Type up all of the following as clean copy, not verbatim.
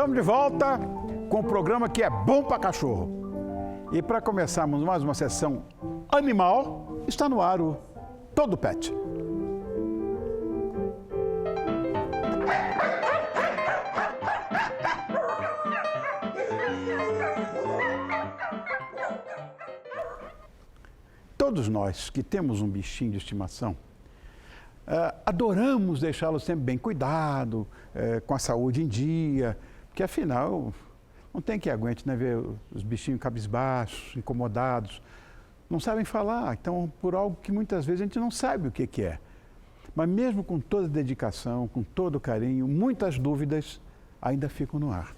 Estamos de volta com um programa que é bom para cachorro. E para começarmos mais uma sessão animal, está no ar o Todo Pet. Todos nós que temos um bichinho de estimação, adoramos deixá-lo sempre bem cuidado, com a saúde em dia, porque afinal não tem que aguente, né, ver os bichinhos cabisbaixos, incomodados, não sabem falar, então por algo que muitas vezes a gente não sabe o que é. Mas mesmo com toda a dedicação, com todo o carinho, muitas dúvidas ainda ficam no ar.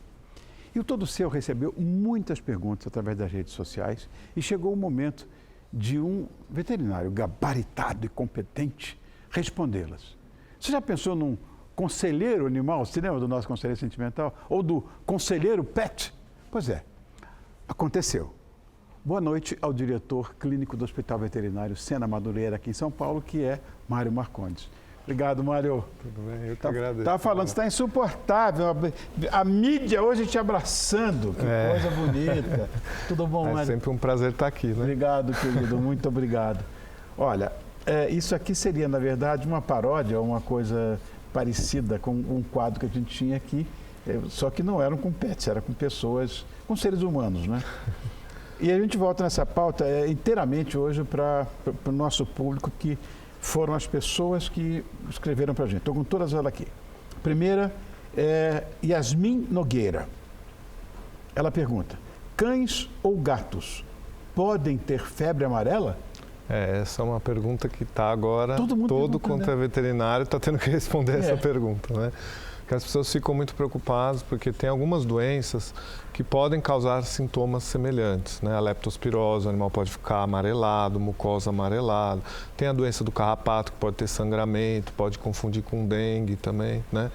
E o Todo Seu recebeu muitas perguntas através das redes sociais e chegou o momento de um veterinário gabaritado e competente respondê-las. Você já pensou num conselheiro animal? Você lembra do nosso conselheiro sentimental? Ou do conselheiro pet? Pois é, aconteceu. Boa noite ao diretor clínico do Hospital Veterinário Sena Madureira, aqui em São Paulo, que é Mário Marcondes. Obrigado, Mário. Tudo bem, eu que agradeço. Estava falando, você está insuportável. A mídia hoje te abraçando, que coisa bonita. Tudo bom, Mário? É sempre um prazer estar aqui, né? Obrigado, querido, muito obrigado. Olha, isso aqui seria, na verdade, uma paródia, uma coisa parecida com um quadro que a gente tinha aqui, só que não eram com pets, era com pessoas, com seres humanos, né? E a gente volta nessa pauta inteiramente hoje para o nosso público, que foram as pessoas que escreveram para a gente. Estou com todas elas aqui. A primeira é Yasmin Nogueira. Ela pergunta: cães ou gatos podem ter febre amarela? Essa é uma pergunta que está agora, todo quanto é veterinário está tendo que responder essa pergunta, né? Porque as pessoas ficam muito preocupadas porque tem algumas doenças que podem causar sintomas semelhantes, né? A leptospirose, o animal pode ficar amarelado, mucosa amarelada. Tem a doença do carrapato, que pode ter sangramento, pode confundir com dengue também, né?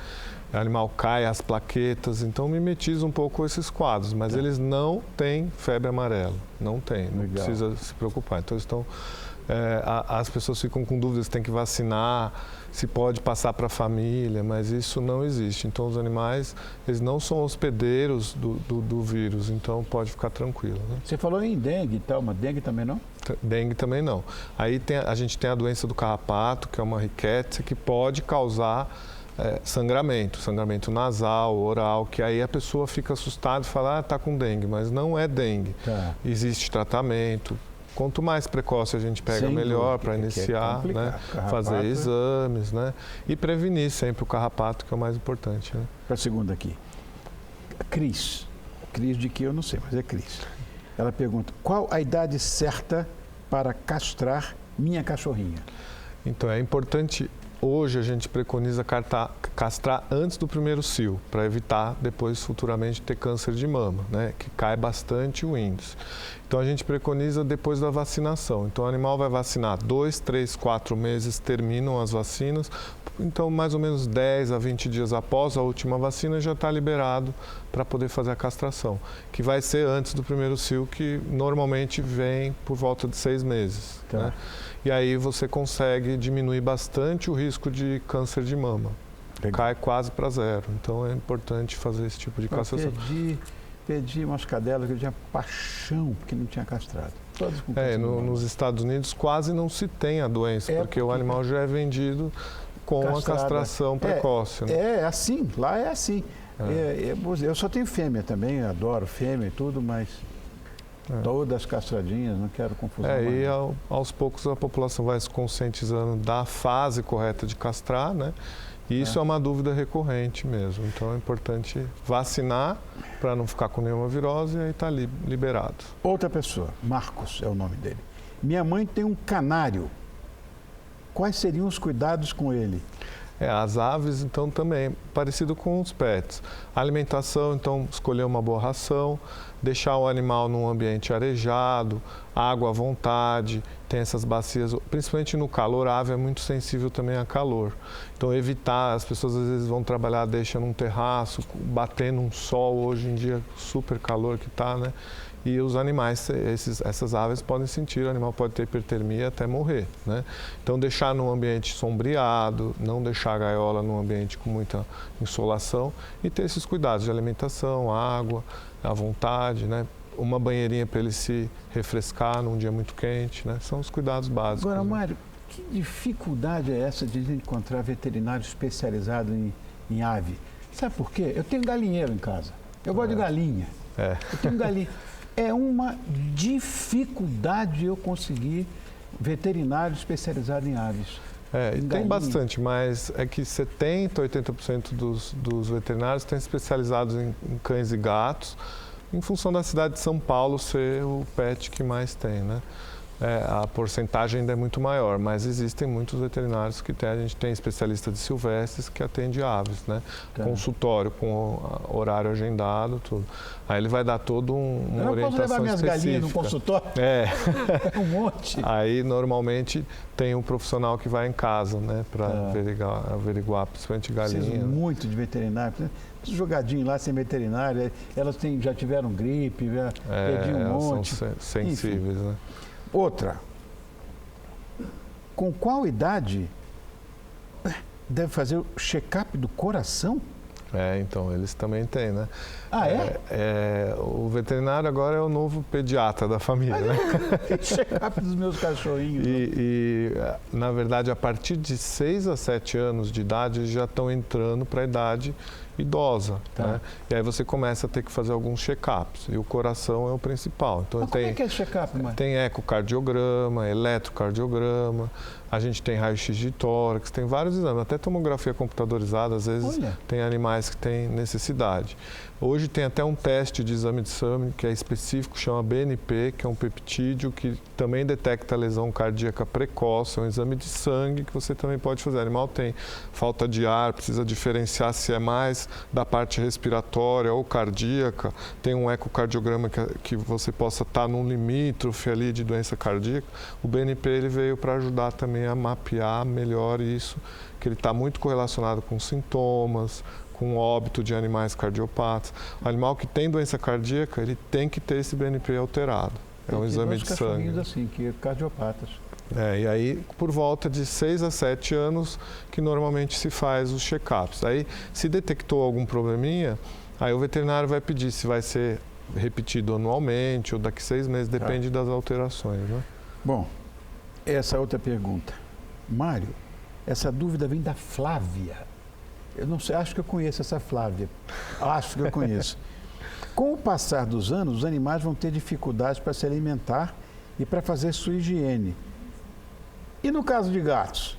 O animal cai as plaquetas, então mimetiza um pouco esses quadros, mas eles não têm febre amarela, não tem, não precisa se preocupar. Então as pessoas ficam com dúvidas se tem que vacinar, se pode passar para a família, mas isso não existe. Então os animais, eles não são hospedeiros do vírus, então pode ficar tranquilo, né? Você falou em dengue e tal, mas dengue também não? Dengue também não. Aí a gente tem a doença do carrapato, que é uma rickettsia, que pode causar sangramento nasal, oral, que aí a pessoa fica assustada e fala, está com dengue, mas não é dengue. Tá. Existe tratamento. Quanto mais precoce a gente pega, melhor para iniciar, né? Fazer exames, né? E prevenir sempre o carrapato, que é o mais importante, né? Para a segunda aqui. Cris de que eu não sei, mas é Cris. Ela pergunta: qual a idade certa para castrar minha cachorrinha? Então, é importante. Hoje a gente preconiza castrar antes do primeiro cio, para evitar depois futuramente ter câncer de mama, né? Que cai bastante o índice. Então a gente preconiza depois da vacinação. Então o animal vai vacinar 2, 3, 4 meses, terminam as vacinas. Então mais ou menos 10 a 20 dias após a última vacina já está liberado para poder fazer a castração, que vai ser antes do primeiro cio, que normalmente vem por volta de 6 meses. Tá. Né? E aí você consegue diminuir bastante o risco de câncer de mama. Cai quase para zero. Então é importante fazer esse tipo de castração. Perdi umas cadelas que eu tinha paixão porque não tinha castrado. Todas com nos Estados Unidos quase não se tem a doença, porque o animal já é vendido com a castração precoce. Né? É assim, lá é assim. Eu só tenho fêmea também, adoro fêmea e tudo, mas todas castradinhas, não quero confusão. E aos poucos a população vai se conscientizando da fase correta de castrar, né? E isso é uma dúvida recorrente mesmo. Então é importante vacinar para não ficar com nenhuma virose e aí está liberado. Outra pessoa, Marcos é o nome dele. Minha mãe tem um canário. Quais seriam os cuidados com ele? As aves, então, também, parecido com os pets. A alimentação, então, escolher uma boa ração, deixar o animal num ambiente arejado, água à vontade, tem essas bacias, principalmente no calor, a ave é muito sensível também a calor. Então, evitar, as pessoas às vezes vão trabalhar, deixam num terraço, bater num sol, hoje em dia, super calor que está, né? e os animais, essas aves podem sentir, o animal pode ter hipertermia até morrer, né? Então deixar num ambiente sombreado, não deixar a gaiola num ambiente com muita insolação e ter esses cuidados de alimentação, água, à vontade, né? Uma banheirinha para ele se refrescar num dia muito quente, né? São os cuidados básicos. Agora, né? Mário, que dificuldade é essa de encontrar veterinário especializado em ave? Sabe por quê? Eu tenho galinheiro em casa. Eu gosto de galinha. Eu tenho galinha. É uma dificuldade eu conseguir veterinário especializado em aves. Tem bastante, mas é que 70%, 80% dos veterinários estão especializados em cães e gatos, em função da cidade de São Paulo ser o pet que mais tem, né? A porcentagem ainda é muito maior, mas existem muitos veterinários que tem. A gente tem especialista de silvestres que atende aves, né? Consultório com horário agendado, tudo. Aí ele vai dar todo uma orientação específica. Eu não posso levar minhas galinhas no consultório? Um monte. Aí normalmente tem um profissional que vai em casa, né? Para averiguar principalmente galinha. Preciso muito de veterinário. Jogadinho lá sem veterinário, elas já tiveram gripe, já perdiam um monte. São sensíveis, né? Outra, com qual idade deve fazer o check-up do coração? Então, eles também têm, né? O veterinário agora é o novo pediatra da família, né? Check-up dos meus cachorrinhos. Na verdade, a partir de 6 a 7 anos de idade, eles já estão entrando para a idade idosa, né? E aí você começa a ter que fazer alguns check-ups, e o coração é o principal. Então, como é que é esse check-up, Mário? Tem ecocardiograma, eletrocardiograma, a gente tem raio-x de tórax, tem vários exames, até tomografia computadorizada, às vezes tem animais que têm necessidade. Hoje tem até um teste de exame de sangue que é específico, chama BNP, que é um peptídeo que também detecta a lesão cardíaca precoce, é um exame de sangue que você também pode fazer. O animal tem falta de ar, precisa diferenciar se é mais da parte respiratória ou cardíaca, tem um ecocardiograma que você possa estar num limítrofe ali de doença cardíaca. O BNP ele veio para ajudar também a mapear melhor isso, que ele está muito correlacionado com sintomas, com óbito de animais cardiopatas. O animal que tem doença cardíaca, ele tem que ter esse BNP alterado. É um exame de sangue. Assim, que é cardiopatas. E aí, por volta de 6 a 7 anos, que normalmente se faz os check-ups. Aí, se detectou algum probleminha, aí o veterinário vai pedir se vai ser repetido anualmente ou daqui 6 meses, depende das alterações, né? Bom, essa outra pergunta. Mário, essa dúvida vem da Flávia. Eu não sei, acho que eu conheço essa Flávia. Acho que eu conheço. Com o passar dos anos, os animais vão ter dificuldades para se alimentar e para fazer sua higiene. E no caso de gatos?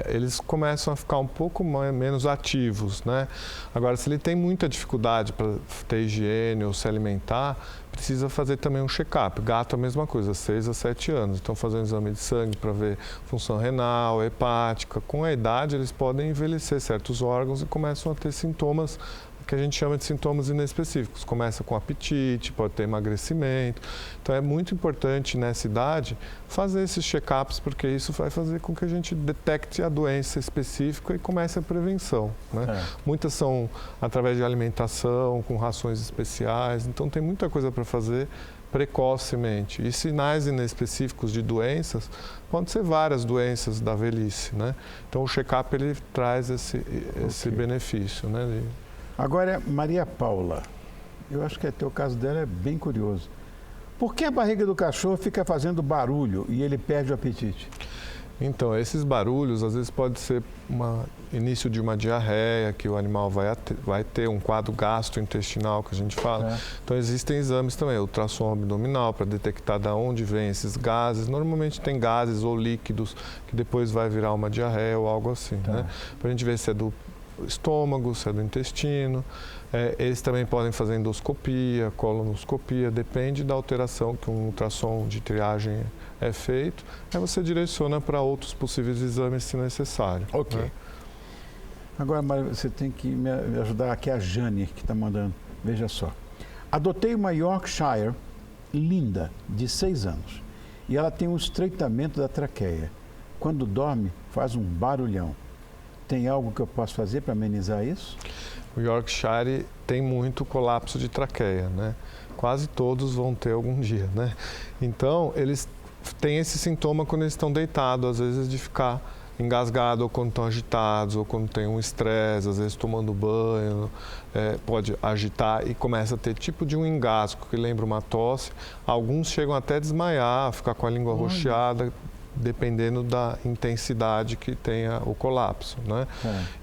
Eles começam a ficar um pouco menos ativos, né? Agora, se ele tem muita dificuldade para ter higiene ou se alimentar, precisa fazer também um check-up. Gato é a mesma coisa, 6 a 7 anos. Então, fazer um exame de sangue para ver função renal, hepática. Com a idade, eles podem envelhecer certos órgãos e começam a ter sintomas que a gente chama de sintomas inespecíficos. Começa com apetite, pode ter emagrecimento. Então, é muito importante nessa idade fazer esses check-ups, porque isso vai fazer com que a gente detecte a doença específica e comece a prevenção, né? Muitas são através de alimentação, com rações especiais. Então, tem muita coisa para fazer precocemente. E sinais inespecíficos de doenças, podem ser várias doenças da velhice, né? Então, o check-up ele traz esse benefício, né? Agora, Maria Paula, eu acho que até o caso dela é bem curioso. Por que a barriga do cachorro fica fazendo barulho e ele perde o apetite? Então, esses barulhos, às vezes, pode ser início de uma diarreia, que o animal vai ter um quadro gastrointestinal, que a gente fala. Então, existem exames também, ultrassom abdominal, para detectar de onde vêm esses gases. Normalmente tem gases ou líquidos, que depois vai virar uma diarreia ou algo assim, né? Para a gente ver se é do estômago, se é do intestino. Eles também podem fazer endoscopia, colonoscopia, depende da alteração que um ultrassom de triagem é feito. Aí você direciona para outros possíveis exames se necessário. Ok. Né? Agora, Maria, você tem que me ajudar aqui, a Jane, que está mandando. Veja só. Adotei uma Yorkshire linda, de 6 anos. E ela tem um estreitamento da traqueia. Quando dorme, faz um barulhão. Tem algo que eu posso fazer para amenizar isso? O Yorkshire tem muito colapso de traqueia, né? quase todos vão ter algum dia, né? Então, eles têm esse sintoma quando eles estão deitados, às vezes de ficar engasgado, ou quando estão agitados, ou quando tem um estresse, às vezes tomando banho, pode agitar e começa a ter tipo de um engasgo, que lembra uma tosse. Alguns chegam até a desmaiar, ficar com a língua roxeada, dependendo da intensidade que tenha o colapso, né?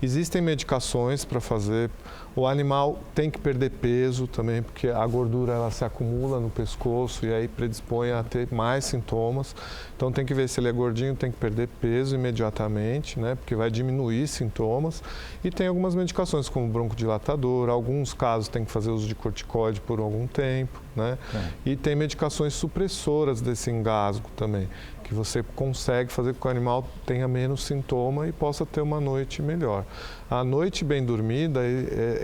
Existem medicações para fazer. O animal tem que perder peso também, porque a gordura ela se acumula no pescoço e aí predispõe a ter mais sintomas. Então tem que ver se ele é gordinho, tem que perder peso imediatamente, né? Porque vai diminuir sintomas. E tem algumas medicações como broncodilatador, alguns casos tem que fazer uso de corticoide por algum tempo, né? E tem medicações supressoras desse engasgo também, que você consegue fazer com que o animal tenha menos sintoma e possa ter uma noite melhor. A noite bem dormida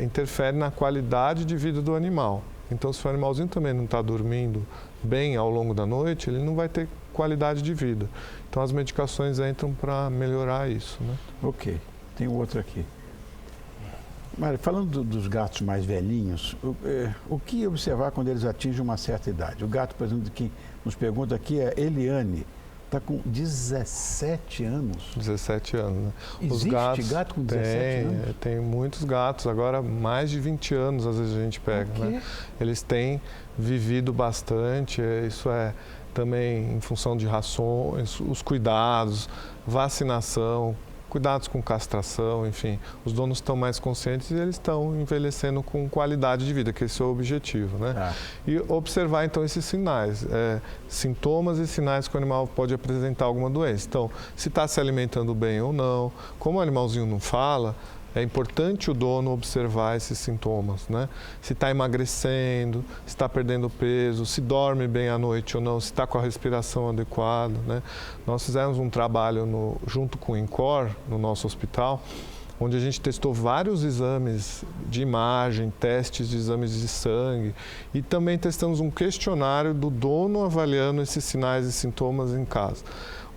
interfere na qualidade de vida do animal. Então, se o animalzinho também não está dormindo bem ao longo da noite, ele não vai ter qualidade de vida. Então, as medicações entram para melhorar isso, né? Ok, tem outro aqui. Mário, falando dos gatos mais velhinhos, o que observar quando eles atingem uma certa idade? O gato, por exemplo, que nos pergunta aqui é Eliane. Está com 17 anos. 17 anos, né? Existe gato com 17 anos? Tem muitos gatos, agora mais de 20 anos às vezes a gente pega, né? Eles têm vivido bastante, isso é também em função de rações, os cuidados, vacinação, cuidados com castração, enfim. Os donos estão mais conscientes e eles estão envelhecendo com qualidade de vida, que esse é o objetivo, né? E observar, então, esses sinais, sintomas e sinais que o animal pode apresentar alguma doença. Então, se está se alimentando bem ou não, como o animalzinho não fala, é importante o dono observar esses sintomas, né? Se está emagrecendo, se está perdendo peso, se dorme bem à noite ou não, se está com a respiração adequada, né? Nós fizemos um trabalho junto com o INCOR, no nosso hospital, onde a gente testou vários exames de imagem, testes de exames de sangue e também testamos um questionário do dono avaliando esses sinais e sintomas em casa.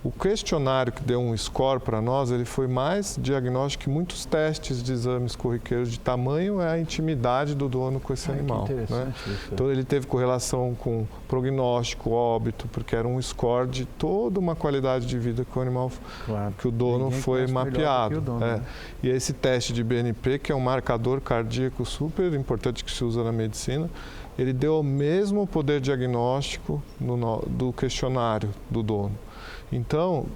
O questionário que deu um score para nós, ele foi mais diagnóstico que muitos testes de exames corriqueiros de tamanho é a intimidade do dono com esse animal. Que interessante, né? Isso. Então ele teve correlação com prognóstico, óbito, porque era um score de toda uma qualidade de vida que o animal, que o dono foi mapeado. Né? E esse teste de BNP, que é um marcador cardíaco super importante que se usa na medicina, ele deu o mesmo poder diagnóstico do questionário do dono. Então,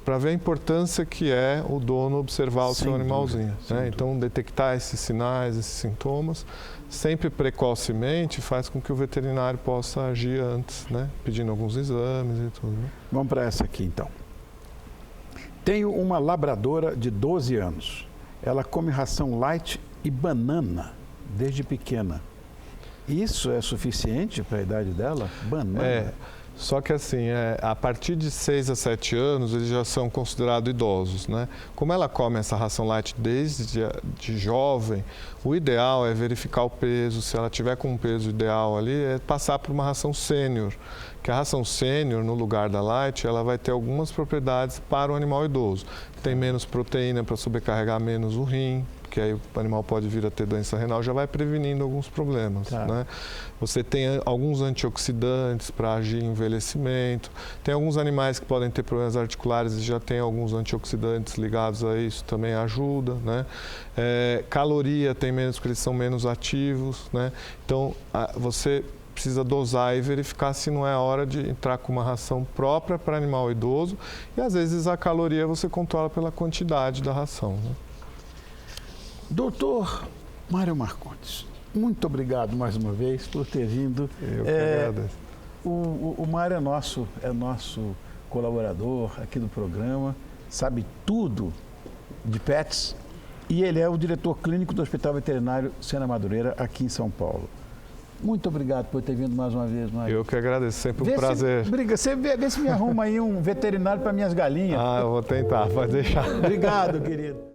para ver a importância que é o dono observar o seu animalzinho. Né? Então, detectar esses sinais, esses sintomas, sempre precocemente, faz com que o veterinário possa agir antes, né? Pedindo alguns exames e tudo. Né? Vamos para essa aqui, então. Tenho uma labradora de 12 anos. Ela come ração light e banana desde pequena. Isso é suficiente para a idade dela? Banana? Só que assim, a partir de 6 a 7 anos, eles já são considerados idosos, né? Como ela come essa ração light desde de jovem, o ideal é verificar o peso. Se ela tiver com um peso ideal ali, é passar por uma ração sênior. Que a ração sênior, no lugar da light, ela vai ter algumas propriedades para o animal idoso. Tem menos proteína para sobrecarregar menos o rim, que aí o animal pode vir a ter doença renal, já vai prevenindo alguns problemas. Né? Você tem alguns antioxidantes para agir em envelhecimento, tem alguns animais que podem ter problemas articulares e já tem alguns antioxidantes ligados a isso, também ajuda. Né? Caloria tem menos, porque eles são menos ativos. Né? Então, você precisa dosar e verificar se não é a hora de entrar com uma ração própria para animal idoso e às vezes a caloria você controla pela quantidade da ração. Né? Doutor Mário Marcondes, muito obrigado mais uma vez por ter vindo. Eu que agradeço. O Mário é nosso colaborador aqui do programa, sabe tudo de pets e ele é o diretor clínico do Hospital Veterinário Sena Madureira aqui em São Paulo. Muito obrigado por ter vindo mais uma vez, Mário. Eu que agradeço, sempre um prazer. Vê se me arruma aí um veterinário para minhas galinhas. Eu vou tentar, pode deixar. Obrigado, querido.